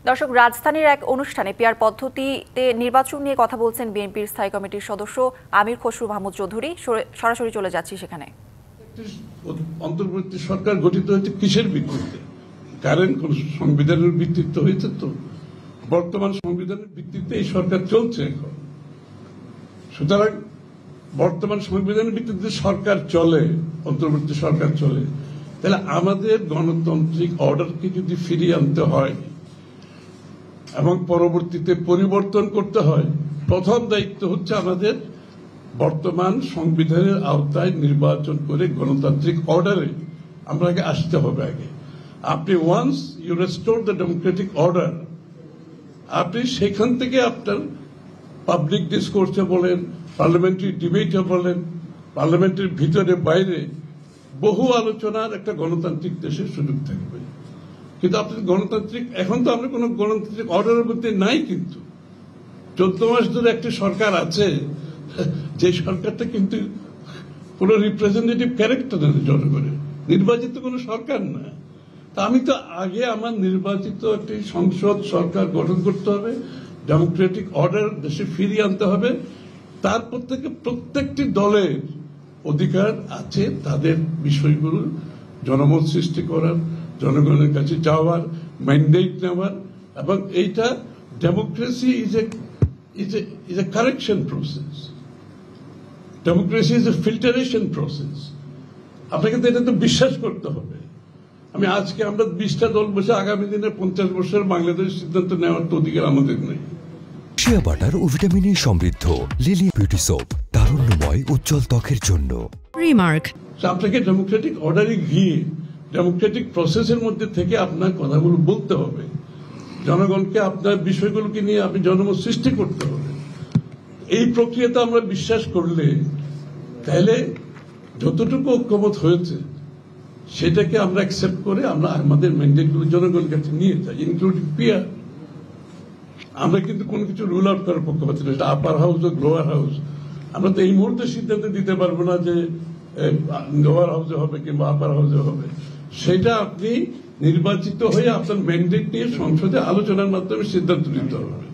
দর্শক, রাজধানীর এক অনুষ্ঠানে পিআর পদ্ধতিতে নির্বাচন নিয়ে কথা বলছেন বিএনপির স্থায়ী কমিটির সদস্য আমির খসরু মাহমুদ চৌধুরী। সরাসরি চলে যাচ্ছি সেখানে। অন্তর্বর্তী সরকার গঠিত হয়েছে কিসের ভিত্তিতে? কারেন্ট কোন সংবিধানের ভিত্তিতে হয়েছে? তো বর্তমান সংবিধানের ভিত্তিতে এই সরকার চলছে এখন। সুতরাং বর্তমান সংবিধানের ভিত্তিতে সরকার চলে, অন্তর্বর্তী সরকার চলে, তাহলে আমাদের গণতান্ত্রিক অর্ডারকে যদি ফিরিয়ে আনতে হয় এবং পরবর্তীতে পরিবর্তন করতে হয়, প্রথম দায়িত্ব হচ্ছে আমাদের বর্তমান সংবিধানের আওতায় নির্বাচন করে গণতান্ত্রিক অর্ডারে আমরা আগে আসতে হবে। আগে আপনি once you restore the democratic order, আপনি সেখান থেকে আপনার পাবলিক ডিসকোর্সে বলেন, পার্লামেন্টারি ডিবেটে বলেন, পার্লামেন্টের ভিতরে বাইরে বহু আলোচনার একটা গণতান্ত্রিক দেশের সুযোগ থাকবে। কিন্তু আপনি গণতান্ত্রিক, এখন তো আমরা কোন গণতান্ত্রিক অর্ডারের মধ্যে নাই। কিন্তু 14 মাস ধরে একটা সরকার আছে, যে সরকারটা কিন্তু কোন রিপ্রেজেন্টেটিভ ক্যারেক্টার নেই, জনগণের নির্বাচিত কোন সরকার না। তা আমি তো আগে আমার নির্বাচিত একটি সংসদ সরকার গঠন করতে হবে, ডেমোক্রেটিক অর্ডার দেশে ফিরিয়ে আনতে হবে। তারপর থেকে প্রত্যেকটি দলের অধিকার আছে তাদের বিষয়গুলো জনমত সৃষ্টি করার, জনগণের কাছে যাওয়ার, ম্যান্ডেট নেওয়ার। এবং এইটা democracy is a correction process, democracy is a filtration process. আপনাকে তো এটা তো বিশ্বাস করতে হবে। আমি আজকে আমরা 20টা দল বসে আগামী দিনে 50 বছর বাংলাদেশ সিদ্ধান্ত নেওয়ার তো অধিকার আমাদের নেই। শিয়া বাটার ও ভিটামিনে সমৃদ্ধ লিলি বিউটি সোপ, তারুণ্যময় উজ্জ্বল ত্বকের জন্য। রিমার্ক, আপনাকে ডেমোক্রেটিক অর্ডারে গিয়ে ডেমোক্রেটিক প্রসেসের মধ্যে থেকে আপনার কথাগুলো বলতে হবে, জনগণকে আপনার বিষয়গুলোকে নিয়ে আপনি জনমত সৃষ্টি করতে হবে। এই প্রক্রিয়াতে আমরা বিশ্বাস করলে তাহলে যতটুকু ঐক্যমত হয়েছে সেটাকে আমরা অ্যাকসেপ্ট করে আমরা আমাদের ম্যান্ডেটগুলো জনগণের কাছে নিয়ে যাই, ইনক্লুডিং পিআর। আমরা কিন্তু কোনো কিছু রুল আউট করার পক্ষপাতী না, এটা আপার হাউস ও লোয়ার হাউস। আমরা তো এই মুহূর্তে সিদ্ধান্ত দিতে পারবো না যে লোয়ার হাউসে হবে কিংবা আপার হাউসে হবে। সেটা আপনি নির্বাচিত হয়ে আপনার ম্যান্ডেট নিয়ে সংসদে আলোচনার মাধ্যমে সিদ্ধান্ত নিতে হবে।